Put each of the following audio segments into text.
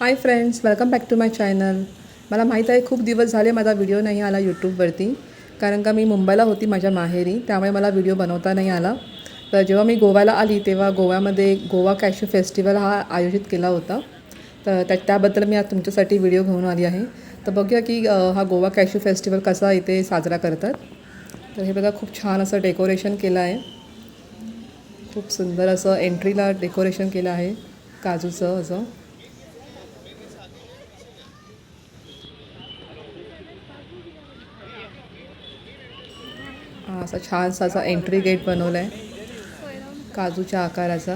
High friends, welcome back to my channel. मला माहीत आहे खूप दिवस झाले माझा व्हिडिओ नाही आला यूट्यूबवरती, कारण का मी मुंबईला होती माझ्या माहेरी, त्यामुळे मला व्हिडिओ बनवता नाही आला. तर जेव्हा मी गोव्याला आली तेव्हा गोव्यामध्ये गोवा कॅश्यू फेस्टिवल हा आयोजित केला होता. तर त्याबद्दल मी आज तुमच्यासाठी व्हिडिओ घेऊन आली आहे. तर बघूया की हा गोवा कॅश्यू फेस्टिवल कसा इथे साजरा करतात. तर हे बघा, खूप छान असं डेकोरेशन केलं आहे. खूप सुंदर असं एंट्रीला डेकोरेशन केलं आहे काजूचं असं. असा छानसा असा एंट्री गेट बनवला आहे काजूच्या आकाराचा.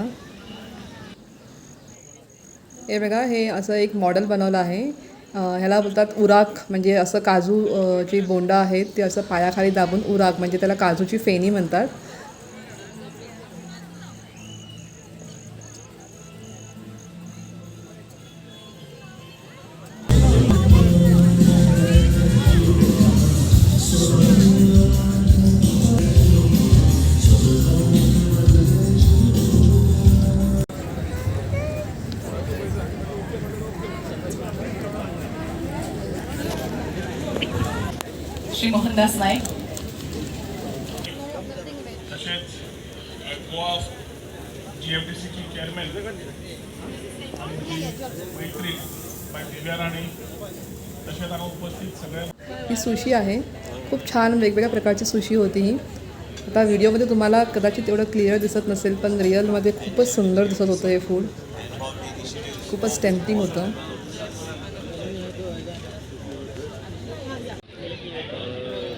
हे बघा, हे असं एक मॉडेल बनवलं आहे. ह्याला बोलतात उराक, म्हणजे असं काजू जी बोंडं आहेत ते असं पायाखाली दाबून उराक, म्हणजे त्याला काजूची फेणी म्हणतात. श्री मोहनदास नाईक. तसेच गोवा GMTCची चेअरमॅन आमची मैत्री दिव्या राणे, तसेच आता उपस्थित सगळ्या. ही सुशी आहे. खूप छान वेगवेगळ्या प्रकारची सुशी होती ही. आता व्हिडिओमध्ये तुम्हाला कदाचित एवढं क्लिअर दिसत नसेल, पण रिअलमध्ये खूपच सुंदर दिसत होतं हे फूड. खूपच टेम्पटिंग होतं.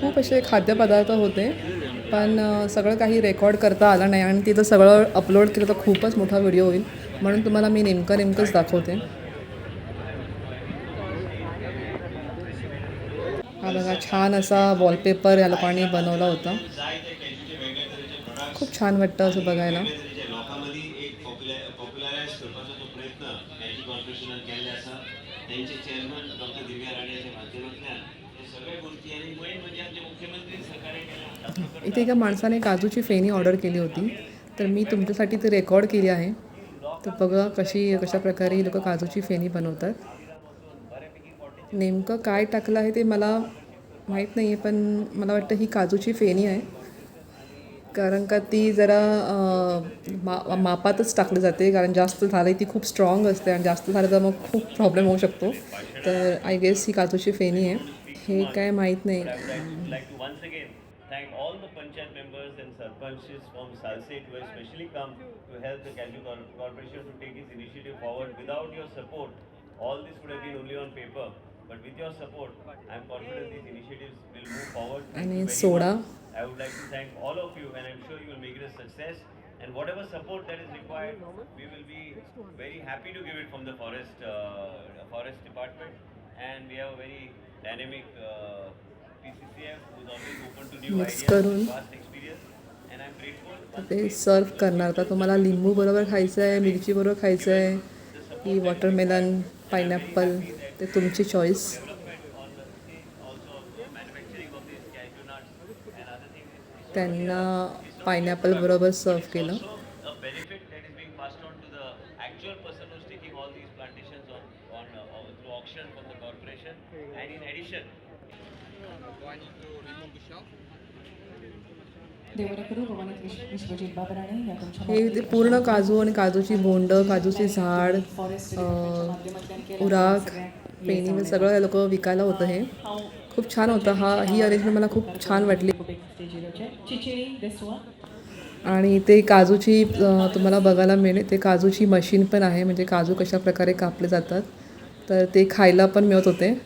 खूप असे खाद्यपदार्थ होते, पण सगळं काही रेकॉर्ड करता आलं नाही, आणि तिथं सगळं अपलोड केलं तर खूपच मोठा व्हिडिओ होईल, म्हणून तुम्हाला मी नेमकंच दाखवते. हा बघा, छान असा वॉलपेपर या लोकांनी बनवला होता. खूप छान वाटतं असं बघायला. इथे एका माणसाने काजूची फेणी ऑर्डर केली होती, तर मी तुमच्यासाठी ती रेकॉर्ड केली आहे. तर बघा कशा प्रकारे ही लोकं काजूची फेणी बनवतात. नेमकं काय टाकलं आहे ते मला माहीत नाही आहे, पण मला वाटतं ही काजूची फेणी आहे, कारण का ती जरा मापातच टाकली जाते, कारण जास्त झाली ती खूप स्ट्रॉंग असते, आणि जास्त झालं तर मग खूप प्रॉब्लेम होऊ शकतो. तर आय गेस ही काजूची फेणी आहे. हे काय माहीत नाही. Thank all the panchayat members and sarpanches from Salsate who have specially come to help the Cashew Corporation to take its initiative forward. Without your support, all this would have been only on paper. But with your support, I am confident these initiatives will move forward. आणि सोडा. I would like to thank all of you, and I'm sure you will make it a success. And whatever support that is required, we will be very happy to give it from the forest department. And we have a very dynamic PCCF who is always open to new mix ideas, करून vast experience, and I'm grateful. ते सर्व करणार. तर तुम्हाला लिंबू बरोबर खायचं आहे, मिरची बरोबर खायचं आहे, की वॉटरमेलन, पायनॅपल, ते तुमची चॉईस. त्यांना पायनॅपल बरोबर सर्व केलं. A benefit that is being passed on to the actual person who's taking all these plantations through auction from the corporation. And in addition, देवरकरू Bhavani Vishwajit बाबराणे या तुमच्या हे ते पूर्ण काजू आणि काजूची बोंड, काजूचे झाड, उराक, पेनी सगळं लोक विकायला होतं. हे खूप छान होतं. ही अरेंजमेंट मला खूप छान वाटली. आणि ते काजूची तुम्हाला बघायला मिळेल, ते काजूची मशीन पण आहे, म्हणजे काजू कशा प्रकारे कापले जातात. तर ते खायला पण मिळत होते.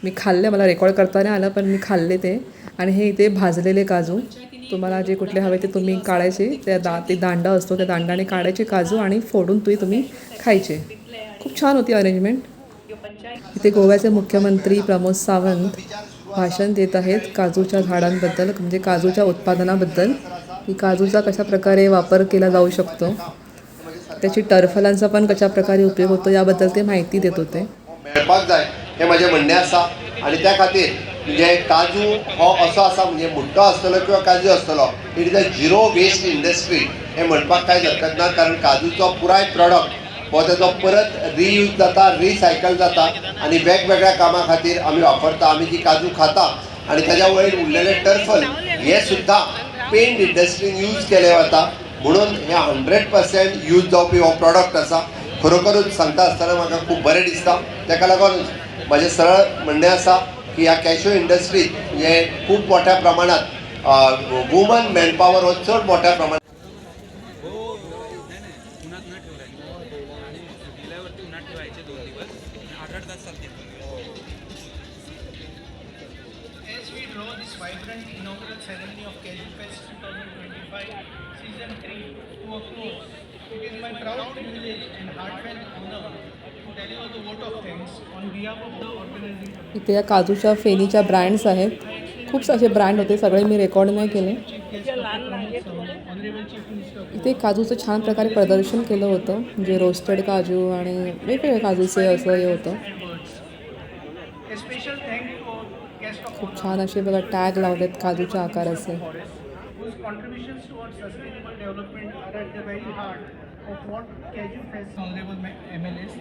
मी खाल्ले, मला रेकॉर्ड करता नाही आलं, पण मी खाल्ले ते. आणि हे इथे भाजलेले काजू, तुम्हाला जे कुठले हवे ते तुम्ही काढायचे. ते दांडा असतो, त्या दांडाने काढायचे काजू आणि फोडून तुम्ही खायचे. खूप छान होती अरेंजमेंट. इथे गोव्याचे मुख्यमंत्री प्रमोद सावंत भाषण देत आहेत काजूच्या झाडांबद्दल, म्हणजे काजूच्या उत्पादनाबद्दल, की काजूचा कशा प्रकारे वापर केला जाऊ शकतो, त्याची टरफलांचा पण कशा प्रकारे उपयोग होतो याबद्दल ते माहिती देत होते. मेळपाक जाय हे माझे म्हणणे आसा. आणि त्या खातीर म्हणजे काजू हो असो आसा, म्हणजे मुड्डो आसतलो किंवा काजू आसतलो, it is a zero waste industry हे म्हणपाक कांय हरकत ना, कारण काजूचो पुराय प्रॉडक्ट हो तेजो परत रियूज जाता रिसायकल जाता आनी वेगवेगळ्या कामां खातीर आमी वापरता. आमी जी काजू खाता आनी ताज्या वयर उरलेले टर्फल हे सुद्दां पेंट इंडस्ट्रीन यूज केले वता. म्हणून हे 100% यूज जावपी हो प्रॉडक्ट आसा. खरोखरूच सांगता आसतना म्हाका खूब बरें दिसता. ताका लागून म्हजें सरळ म्हणणें आसा की ह्या कॅश्यू इंडस्ट्रीत म्हणजे खूब मोठ्या प्रमाणात वुमन मॅनपॉवर हो चड मोठ्या प्रमाणात As we draw this vibrant inaugural ceremony of Cashew Fest 2025 Season 3 to a close, it is my proud privilege and heartfelt honor to deliver the vote of thanks on behalf of the organizing committee. इथे या काजूच्या फेनीच्या brands आहेत. खूप असे brand होते, सगळे मी record नाही केले. Honorable Chief Minister, इथे काजूचं छान प्रकारे प्रदर्शन केलं होतं, म्हणजे रोस्टेड काजू आणि वेगवेगळे काजूचे असं हे होतं. a special thank to our guest of खूप छान असे बघा टॅग लावलेत काजूच्या आकाराचे. forest, whose contributions towards sustainable development are at the very heart of what Cashew Fest. Honorable MLAs,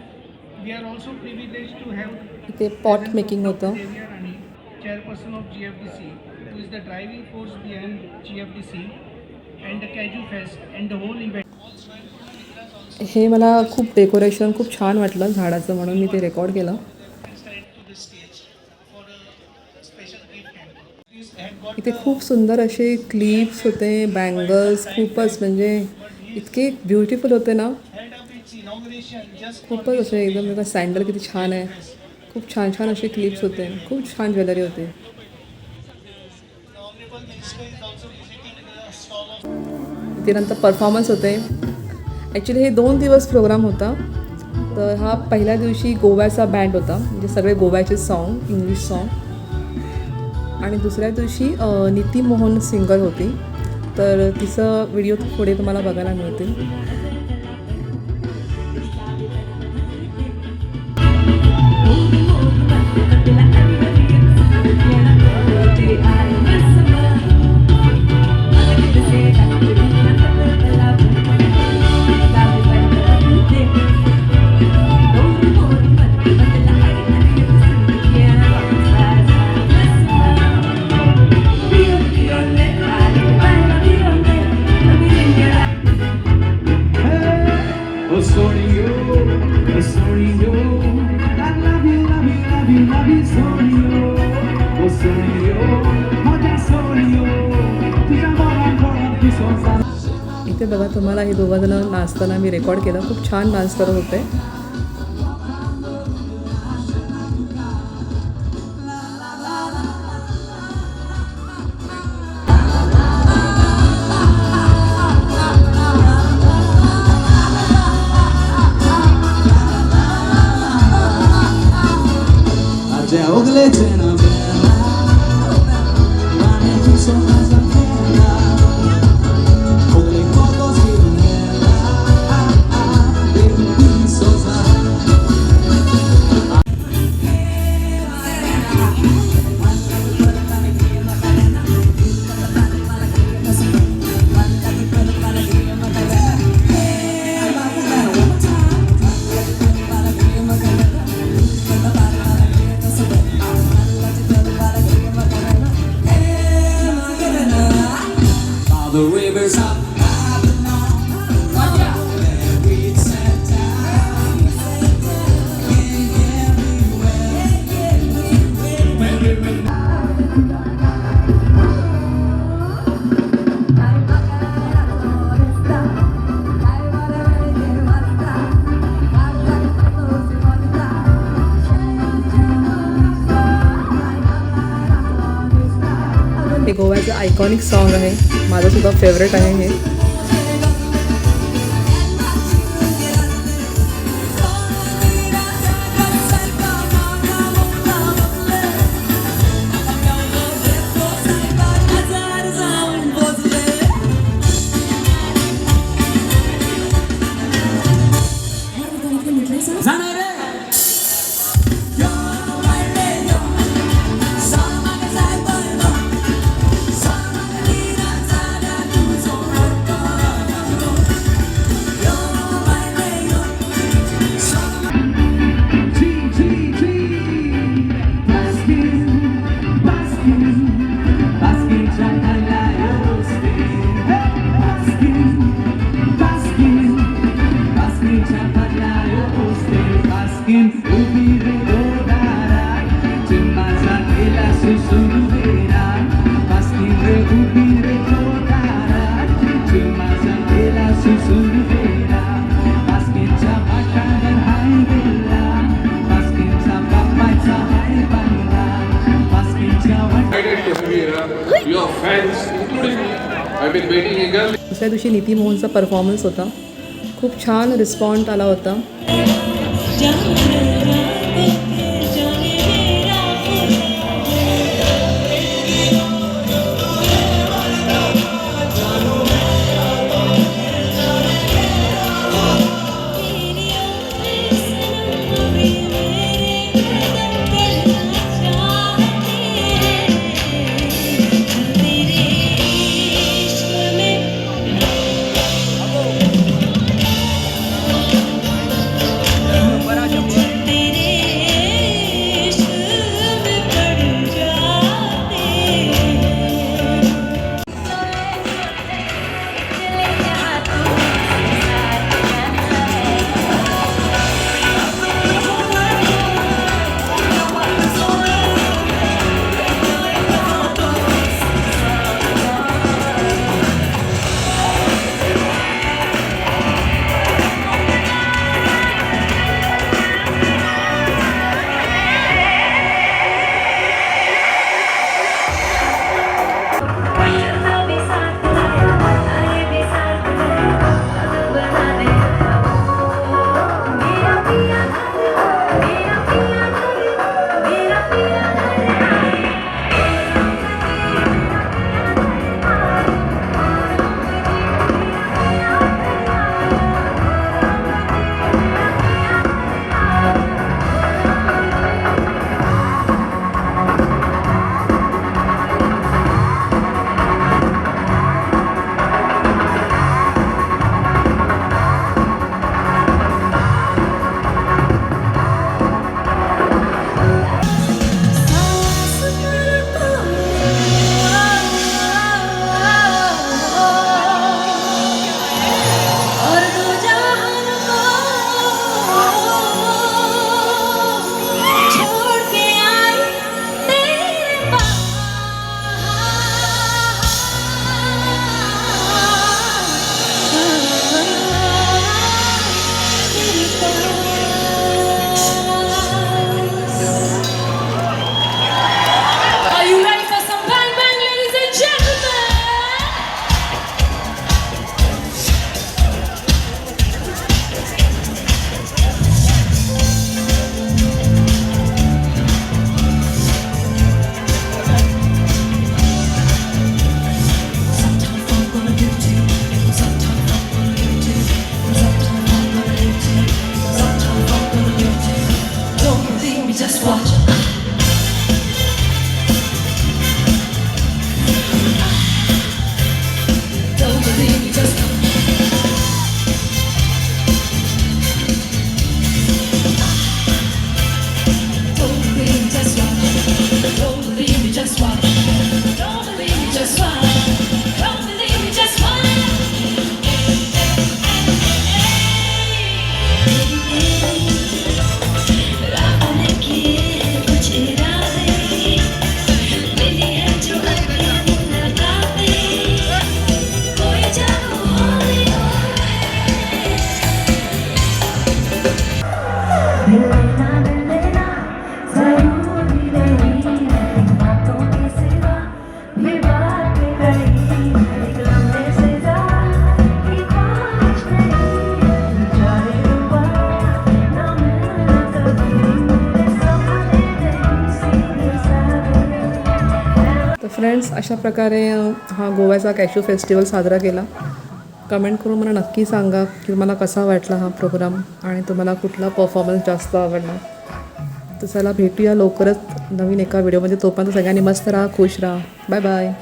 we are also privileged to have इथे pot making होतं. Xavier Rani, chairperson of GFDC, who is the driving force behind GFDC and the Cashew Fest and the whole event. हे मला खूप decoration खूप छान वाटलं झाडाचं, म्हणून मी ते रेकॉर्ड केलं. Straight to the stage for a special gift hamper. This had got इथे खूप सुंदर असे क्लिप्स होते, बँगल्स, खूपच म्हणजे इतके ब्युटिफुल होते ना. held up its inauguration just खूपच असे एकदम बघा सँडल किती छान आहे. खूप छान छान असे क्लिप्स होते, खूप छान ज्वेलरी होते. the Honorable Minister is also visiting the stall of इथे नंतर परफॉर्मन्स होते. ॲक्च्युली हे 2 दिवस प्रोग्राम होता. तर हा पहिल्या दिवशी गोव्याचा बँड होता, म्हणजे सगळे गोव्याचे सॉन्ग, इंग्लिश सॉन्ग. आणि दुसऱ्या दिवशी नीती मोहन सिंगर होती. तर तिचं व्हिडिओ पुढे तुम्हाला बघायला मिळतील. इथे बघा तुम्हाला हे दोघं जण नाचताना मी रेकॉर्ड केलं. खूप छान डान्स करत होते. हे गोव्याचं आयकॉनिक सॉन्ग आहे, माझंसुद्धा फेवरेट आहे हे. fans, including me, have been waiting eagerly. दुसऱ्या दिवशी नीती मोहनचा परफॉर्मन्स होता. खूप छान रिस्पॉन्ड आला होता. Are you ready for some bang bang, ladies and gentlemen? Don't believe me, just watch. Don't believe me, just don't believe me, just watch. Don't believe me, just watch. Don't believe me, just watch. Don't believe me, just तर friends, अशा प्रकारे हा गोव्याचा cashew festival साजरा केला. Comment करून मला नक्की सांगा की मला कसा वाटला हा प्रोग्राम आणि तुम्हाला कुठला परफॉर्मन्स जास्त आवडला. तर चला भेटूया लवकरच नवीन एका व्हिडिओमध्ये. तोपर्यंत सगळ्यांनी मस्त राहा, खुश राहा. Bye bye.